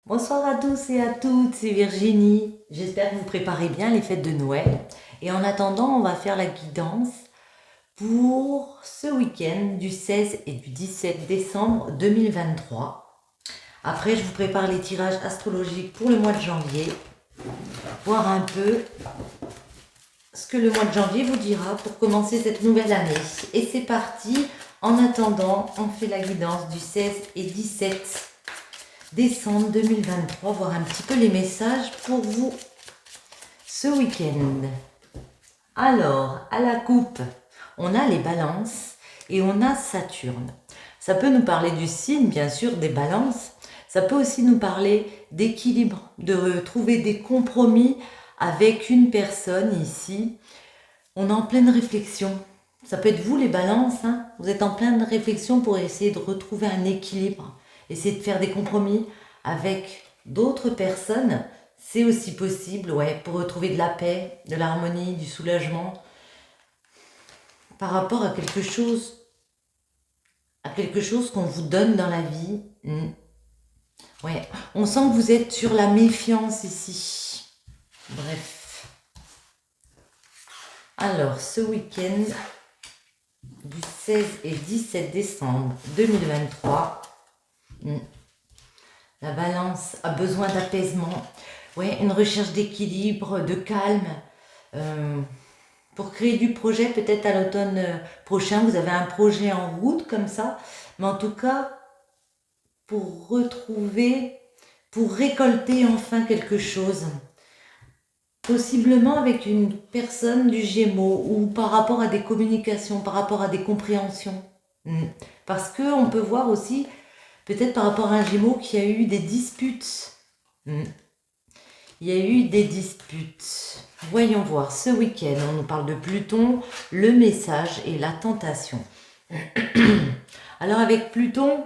Bonsoir à tous et à toutes, c'est Virginie. J'espère que vous préparez bien les fêtes de Noël. Et en attendant, on va faire la guidance pour ce week-end du 16 et du 17 décembre 2023. Après, je vous prépare les tirages astrologiques pour le mois de janvier, voir un peu ce que le mois de janvier vous dira pour commencer cette nouvelle année. Et c'est parti. En attendant, on fait la guidance du 16 et 17 décembre 2023, voir un petit peu les messages pour vous ce week-end. Alors, à la coupe, on a les balances et on a Saturne. Ça peut nous parler du signe, bien sûr, des balances. Ça peut aussi nous parler d'équilibre, de trouver des compromis avec une personne ici. On est en pleine réflexion. Ça peut être vous les balances, hein. Vous êtes en pleine réflexion pour essayer de retrouver un équilibre, essayer de faire des compromis avec d'autres personnes. C'est aussi possible, ouais, pour retrouver de la paix, de l'harmonie, du soulagement par rapport à quelque chose qu'on vous donne dans la vie. Ouais, on sent que vous êtes sur la méfiance ici. Bref. Alors, ce week-end, du 16 et 17 décembre 2023. La balance a besoin d'apaisement, ouais, une recherche d'équilibre, de calme. Pour créer du projet, peut-être à l'automne prochain, vous avez un projet en route comme ça. Mais en tout cas, pour retrouver, pour récolter enfin quelque chose. Possiblement avec une personne du Gémeaux ou par rapport à des communications, par rapport à des compréhensions. Parce qu'on peut voir aussi, peut-être par rapport à un Gémeaux, qu'il y a eu des disputes. Il y a eu des disputes. Voyons voir, ce week-end, on nous parle de Pluton, le message et la tentation. Alors avec Pluton,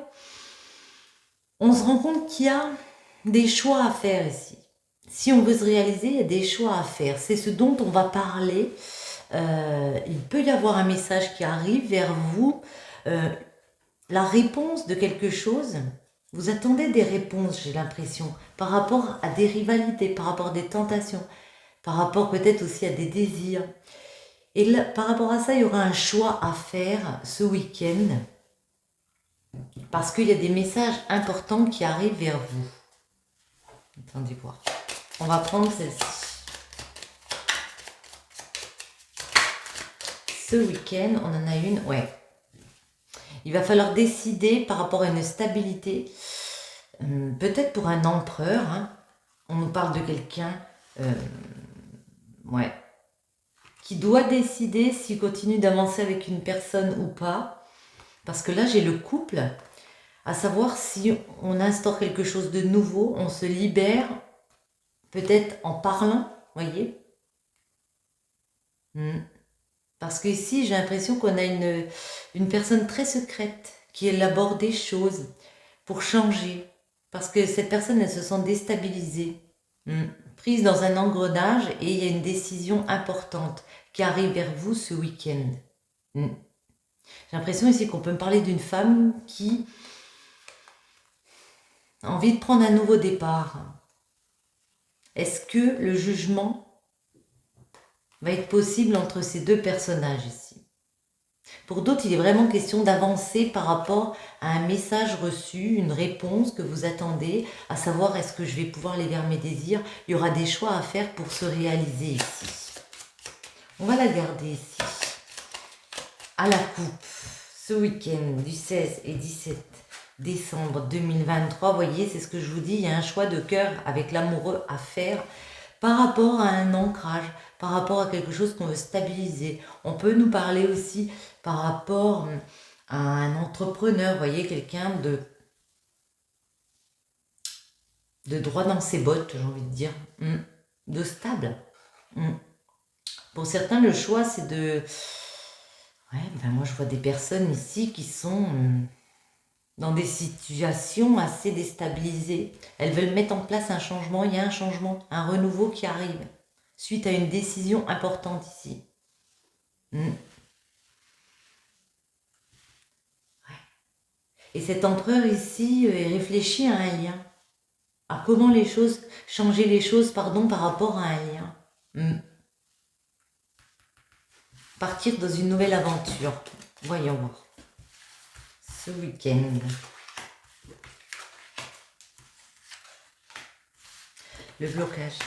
on se rend compte qu'il y a des choix à faire ici. Si on veut se réaliser, il y a des choix à faire. C'est ce dont on va parler. Il peut y avoir un message qui arrive vers vous, la réponse de quelque chose. Vous attendez des réponses, j'ai l'impression, par rapport à des rivalités, par rapport à des tentations, par rapport peut-être aussi à des désirs. Et là, par rapport à ça, il y aura un choix à faire ce week-end, parce qu'il y a des messages importants qui arrivent vers vous. Attendez voir. On va prendre celle-ci. Ce week-end, on en a une, ouais. Il va falloir décider par rapport à une stabilité, peut-être pour un empereur, hein. On nous parle de quelqu'un, ouais, qui doit décider s'il continue d'avancer avec une personne ou pas. Parce que là, j'ai le couple, à savoir si on instaure quelque chose de nouveau, on se libère, peut-être en parlant, voyez. Parce que ici, j'ai l'impression qu'on a une personne très secrète qui élabore des choses pour changer. Parce que cette personne, elle se sent déstabilisée, prise dans un engrenage, et il y a une décision importante qui arrive vers vous ce week-end. J'ai l'impression ici qu'on peut me parler d'une femme qui a envie de prendre un nouveau départ. Est-ce que le jugement va être possible entre ces deux personnages ici? Pour d'autres, il est vraiment question d'avancer par rapport à un message reçu, une réponse que vous attendez, à savoir est-ce que je vais pouvoir aller vers mes désirs. Il y aura des choix à faire pour se réaliser ici. On va la garder ici. À la coupe, ce week-end du 16 et 17 décembre 2023, vous voyez, c'est ce que je vous dis, il y a un choix de cœur avec l'amoureux à faire par rapport à un ancrage, par rapport à quelque chose qu'on veut stabiliser. On peut nous parler aussi par rapport à un entrepreneur, vous voyez, quelqu'un de droit dans ses bottes, j'ai envie de dire, de stable. Pour certains, le choix, c'est de... Ouais, ben moi, je vois des personnes ici qui sont dans des situations assez déstabilisées. Elles veulent mettre en place un changement, il y a un changement, un renouveau qui arrive, suite à une décision importante ici. Et cet empereur ici réfléchit à un lien. à comment changer les choses, pardon, par rapport à un lien. Partir dans une nouvelle aventure. Voyons voir. Ce week-end. Le blocage.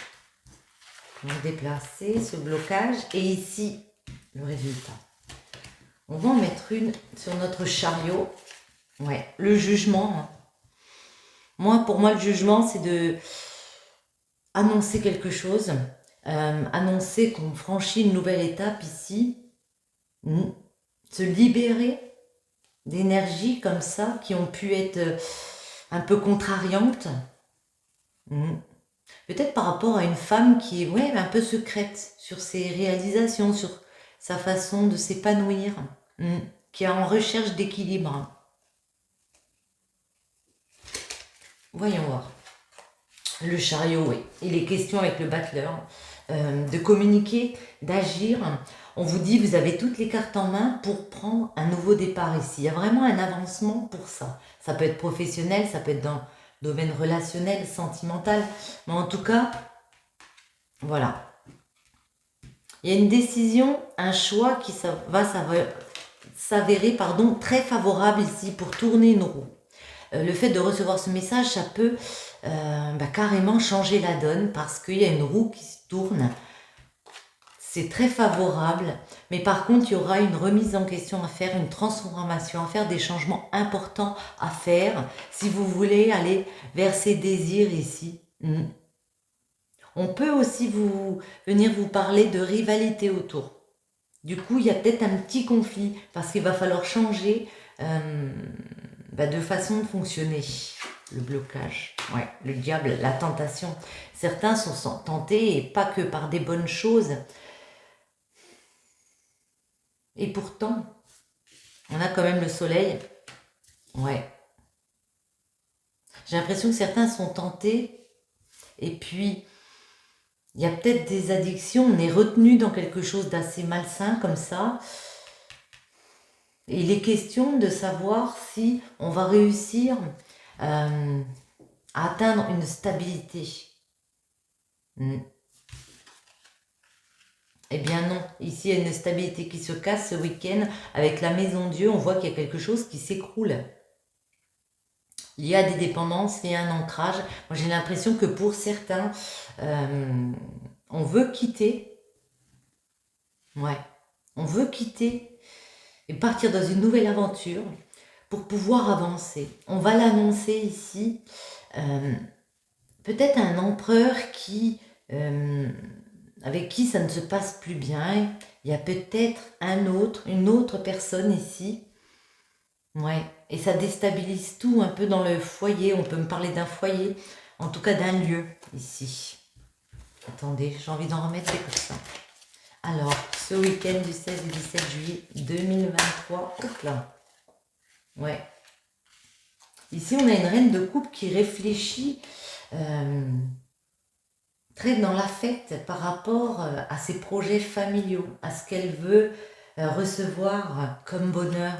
On va déplacer ce blocage et ici, le résultat. On va en mettre une sur notre chariot. Ouais, le jugement. Pour moi, le jugement, c'est de annoncer quelque chose. Annoncer qu'on franchit une nouvelle étape ici. Se libérer d'énergies comme ça qui ont pu être un peu contrariantes. Peut-être par rapport à une femme qui est un peu secrète sur ses réalisations, sur sa façon de s'épanouir, qui est en recherche d'équilibre. Voyons voir. Le chariot, oui. Il est question avec le battleur de communiquer, d'agir. On vous dit, vous avez toutes les cartes en main pour prendre un nouveau départ ici. Il y a vraiment un avancement pour ça. Ça peut être professionnel, ça peut être dans le domaine relationnel, sentimental. Mais en tout cas, voilà. Il y a une décision, un choix qui va s'avérer très favorable ici pour tourner une roue. Le fait de recevoir ce message, ça peut carrément changer la donne parce qu'il y a une roue qui se tourne. C'est très favorable, mais par contre, il y aura une remise en question à faire, une transformation à faire, des changements importants à faire si vous voulez aller vers ces désirs ici. On peut aussi venir vous parler de rivalité autour. Du coup, il y a peut-être un petit conflit parce qu'il va falloir changer de façon de fonctionner. Le blocage, le diable, la tentation. Certains sont tentés et pas que par des bonnes choses. Et pourtant, on a quand même le soleil. J'ai l'impression que certains sont tentés et puis il y a peut-être des addictions, on est retenu dans quelque chose d'assez malsain comme ça. Et il est question de savoir si on va réussir à atteindre une stabilité. Eh bien non, ici il y a une stabilité qui se casse ce week-end. Avec la maison Dieu, on voit qu'il y a quelque chose qui s'écroule. Il y a des dépendances, il y a un ancrage. Moi j'ai l'impression que pour certains, on veut quitter. On veut quitter et partir dans une nouvelle aventure pour pouvoir avancer. On va l'annoncer ici. Peut-être un empereur avec qui ça ne se passe plus bien. Il y a peut-être une autre personne ici. Et ça déstabilise tout un peu dans le foyer. On peut me parler d'un foyer, en tout cas d'un lieu ici. Attendez, j'ai envie d'en remettre des comme ça. Alors, ce week-end du 16 et 17 juillet 2023. Hop là. Ici, on a une reine de coupe qui réfléchit très dans l'affect par rapport à ses projets familiaux, à ce qu'elle veut recevoir comme bonheur.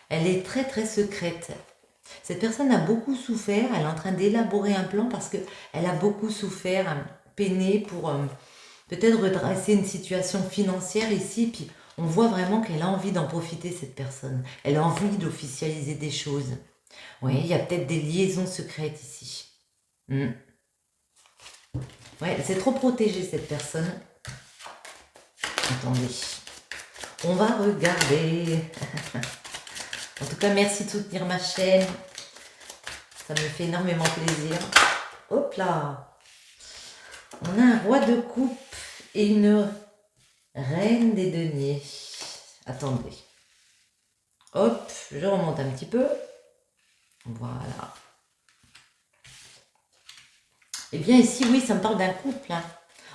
Elle est très très secrète. Cette personne a beaucoup souffert, elle est en train d'élaborer un plan parce qu'elle a beaucoup souffert, peiné pour peut-être redresser une situation financière ici, puis on voit vraiment qu'elle a envie d'en profiter, cette personne. Elle a envie d'officialiser des choses. Il y a peut-être des liaisons secrètes ici. C'est trop protégé cette personne. Attendez. On va regarder. En tout cas, merci de soutenir ma chaîne. Ça me fait énormément plaisir. Hop là. On a un roi de coupe et une reine des deniers. Attendez. Hop, je remonte un petit peu. Voilà. Eh bien ici, oui, ça me parle d'un couple.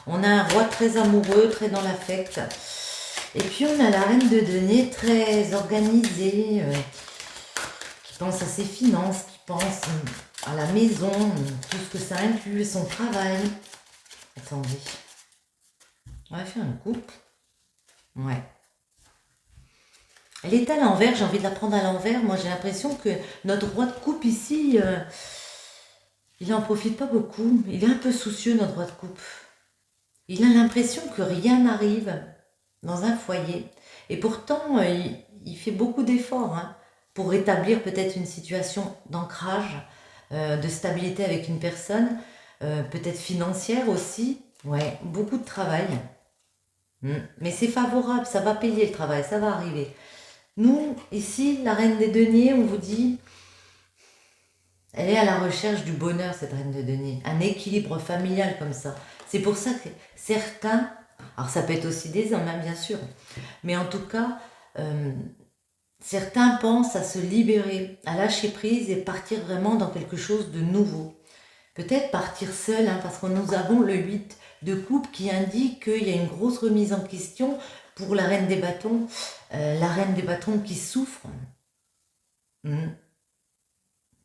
On a un roi très amoureux, très dans l'affect. Et puis on a la reine de deniers très organisée, qui pense à ses finances, qui pense à la maison, tout ce que ça inclut, son travail. Attendez. On va faire une coupe. Elle est à l'envers, j'ai envie de la prendre à l'envers. Moi j'ai l'impression que notre roi de coupe ici, il n'en profite pas beaucoup. Il est un peu soucieux, notre roi de coupe. Il a l'impression que rien n'arrive dans un foyer. Et pourtant, il fait beaucoup d'efforts hein, pour rétablir peut-être une situation d'ancrage, de stabilité avec une personne, peut-être financière aussi. Ouais, beaucoup de travail. Mais c'est favorable, ça va payer le travail, ça va arriver. Nous, ici, la reine des deniers, on vous dit, elle est à la recherche du bonheur, cette reine de denier. Un équilibre familial comme ça. C'est pour ça que certains, alors ça peut être aussi des hommes, hein, bien sûr, mais en tout cas, certains pensent à se libérer, à lâcher prise et partir vraiment dans quelque chose de nouveau. Peut-être partir seul, hein, parce que nous avons le 8 de coupe qui indique qu'il y a une grosse remise en question pour la reine des bâtons. La reine des bâtons qui souffre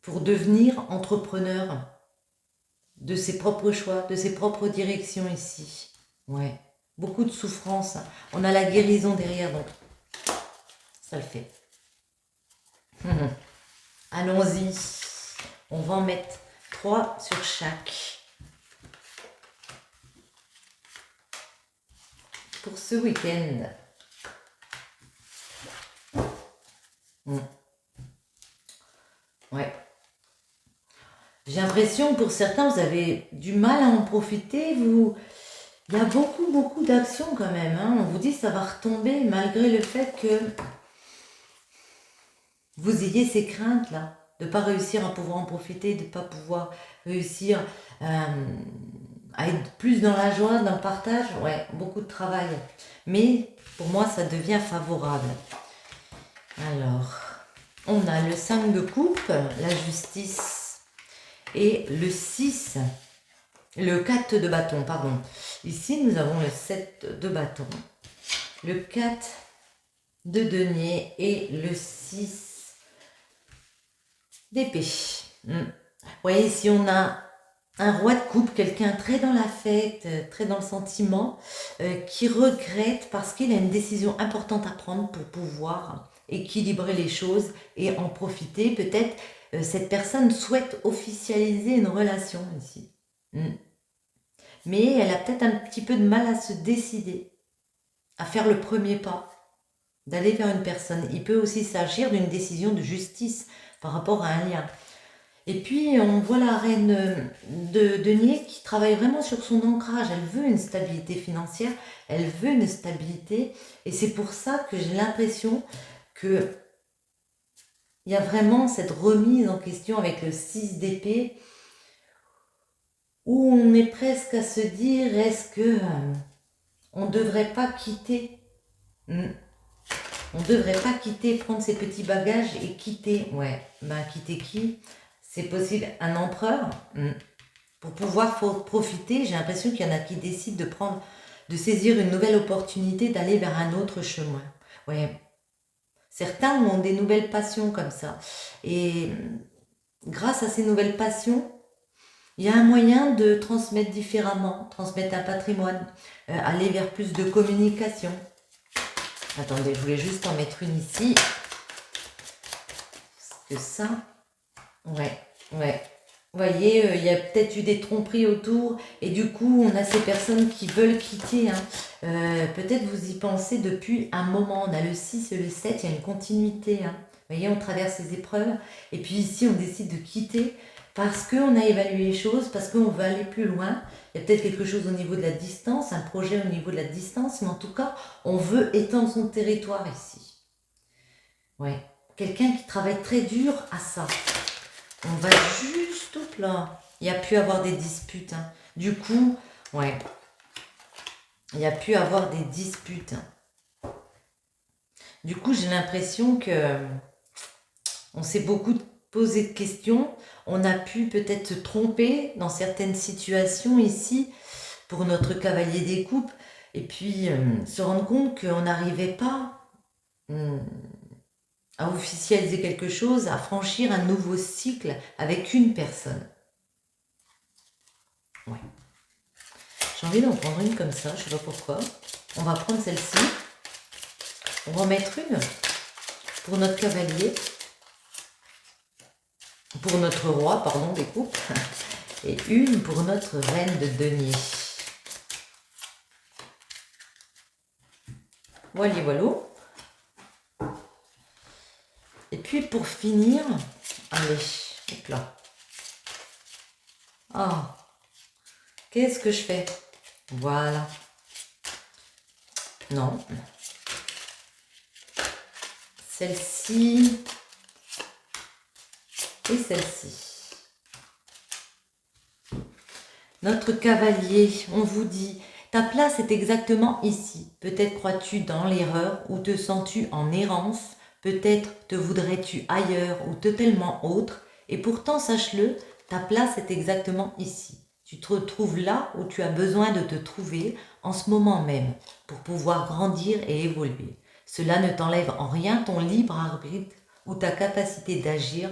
pour devenir entrepreneur de ses propres choix, de ses propres directions ici. Ouais, beaucoup de souffrance. On a la guérison derrière, donc ça le fait. Allons-y. On va en mettre 3 sur chaque. Pour ce week-end. Ouais. J'ai l'impression, pour certains, vous avez du mal à en profiter. Il y a beaucoup d'actions quand même. Hein. On vous dit que ça va retomber malgré le fait que vous ayez ces craintes-là, de ne pas réussir à pouvoir en profiter, de ne pas pouvoir réussir à être plus dans la joie, dans le partage. Ouais, beaucoup de travail. Mais pour moi, ça devient favorable. Alors, on a le 5 de coupe, la justice, et le 6, le 4 de bâton, pardon. Ici, nous avons le 7 de bâton, le 4 de denier et le 6 d'épée. Vous voyez, ici, on a un roi de coupe, quelqu'un très dans la fête, très dans le sentiment, qui regrette parce qu'il a une décision importante à prendre pour pouvoir équilibrer les choses et en profiter. Peut-être cette personne souhaite officialiser une relation ici. Mais elle a peut-être un petit peu de mal à se décider, à faire le premier pas, d'aller vers une personne. Il peut aussi s'agir d'une décision de justice par rapport à un lien. Et puis, on voit la reine de denier qui travaille vraiment sur son ancrage. Elle veut une stabilité financière, elle veut une stabilité. Et c'est pour ça que j'ai l'impression qu'il y a vraiment cette remise en question avec le 6 d'épée, où on est presque à se dire, est-ce que on ne devrait pas quitter on ne devrait pas quitter, prendre ses petits bagages et quitter. Ouais, ben quitter qui? C'est possible, un empereur. Pour pouvoir profiter, j'ai l'impression qu'il y en a qui décident de saisir une nouvelle opportunité, d'aller vers un autre chemin. Ouais. Certains ont des nouvelles passions comme ça. Et grâce à ces nouvelles passions, il y a un moyen de transmettre différemment, transmettre un patrimoine, aller vers plus de communication. Attendez, je voulais juste en mettre une ici. Parce que ça, ouais. Vous voyez, il y a peut-être eu des tromperies autour et du coup, on a ces personnes qui veulent quitter. Hein. Peut-être vous y pensez depuis un moment. On a le 6 et le 7, il y a une continuité. Hein. Vous voyez, on traverse les épreuves et puis ici, on décide de quitter parce qu'on a évalué les choses, parce qu'on veut aller plus loin. Il y a peut-être quelque chose au niveau de la distance, un projet au niveau de la distance, mais en tout cas, on veut étendre son territoire ici. Ouais, quelqu'un qui travaille très dur à ça. On va juste là. Il y a pu avoir des disputes. Hein. Du coup, ouais. Il y a pu avoir des disputes. Du coup, j'ai l'impression que on s'est beaucoup posé de questions. On a pu peut-être se tromper dans certaines situations ici pour notre cavalier des coupes. Et puis se rendre compte qu'on n'arrivait pas à officialiser quelque chose, à franchir un nouveau cycle avec une personne. Ouais. J'ai envie d'en prendre une comme ça, je ne sais pas pourquoi. On va prendre celle-ci. On va en mettre une pour notre cavalier. Pour notre roi, pardon, des coupes. et une pour notre reine de denier. Voilà, voilà. Et puis pour finir, allez, hop là. Ah, qu'est-ce que je fais? Voilà. Non. Celle-ci et celle-ci. Notre cavalier, on vous dit, ta place est exactement ici. Peut-être crois-tu dans l'erreur ou te sens-tu en errance. Peut-être te voudrais-tu ailleurs ou totalement autre. Et pourtant, sache-le, ta place est exactement ici. Tu te retrouves là où tu as besoin de te trouver en ce moment même pour pouvoir grandir et évoluer. Cela ne t'enlève en rien ton libre arbitre ou ta capacité d'agir,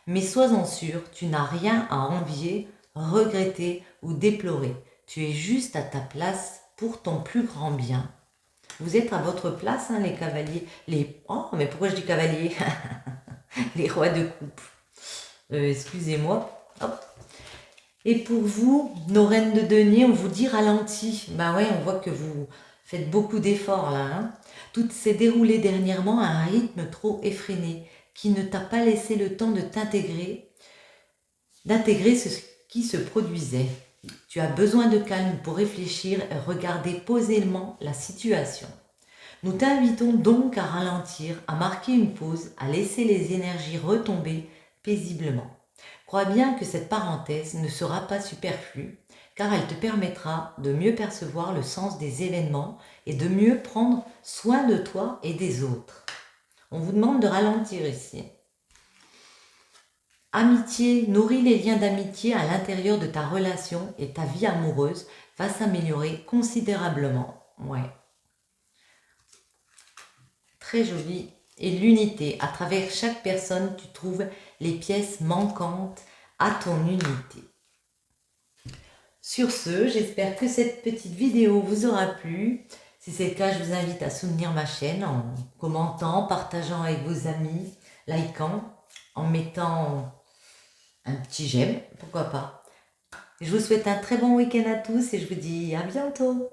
mais sois-en sûr, tu n'as rien à envier, regretter ou déplorer. Tu es juste à ta place pour ton plus grand bien. Vous êtes à votre place, hein, les cavaliers. Oh, mais pourquoi je dis cavaliers? Les rois de coupe. Excusez-moi. Hop. Et pour vous, nos reines de denier, on vous dit ralenti. Ben ouais, on voit que vous faites beaucoup d'efforts là. Hein. Tout s'est déroulé dernièrement à un rythme trop effréné qui ne t'a pas laissé le temps de d'intégrer ce qui se produisait. Tu as besoin de calme pour réfléchir et regarder posément la situation. Nous t'invitons donc à ralentir, à marquer une pause, à laisser les énergies retomber paisiblement. Crois bien que cette parenthèse ne sera pas superflue, car elle te permettra de mieux percevoir le sens des événements et de mieux prendre soin de toi et des autres. On vous demande de ralentir ici. Amitié, nourris les liens d'amitié à l'intérieur de ta relation et ta vie amoureuse va s'améliorer considérablement. Ouais. Très joli. Et l'unité, à travers chaque personne, tu trouves les pièces manquantes à ton unité. Sur ce, j'espère que cette petite vidéo vous aura plu. Si c'est le cas, je vous invite à soutenir ma chaîne en commentant, partageant avec vos amis, likant, en mettant un petit j'aime, pourquoi pas. Je vous souhaite un très bon week-end à tous et je vous dis à bientôt.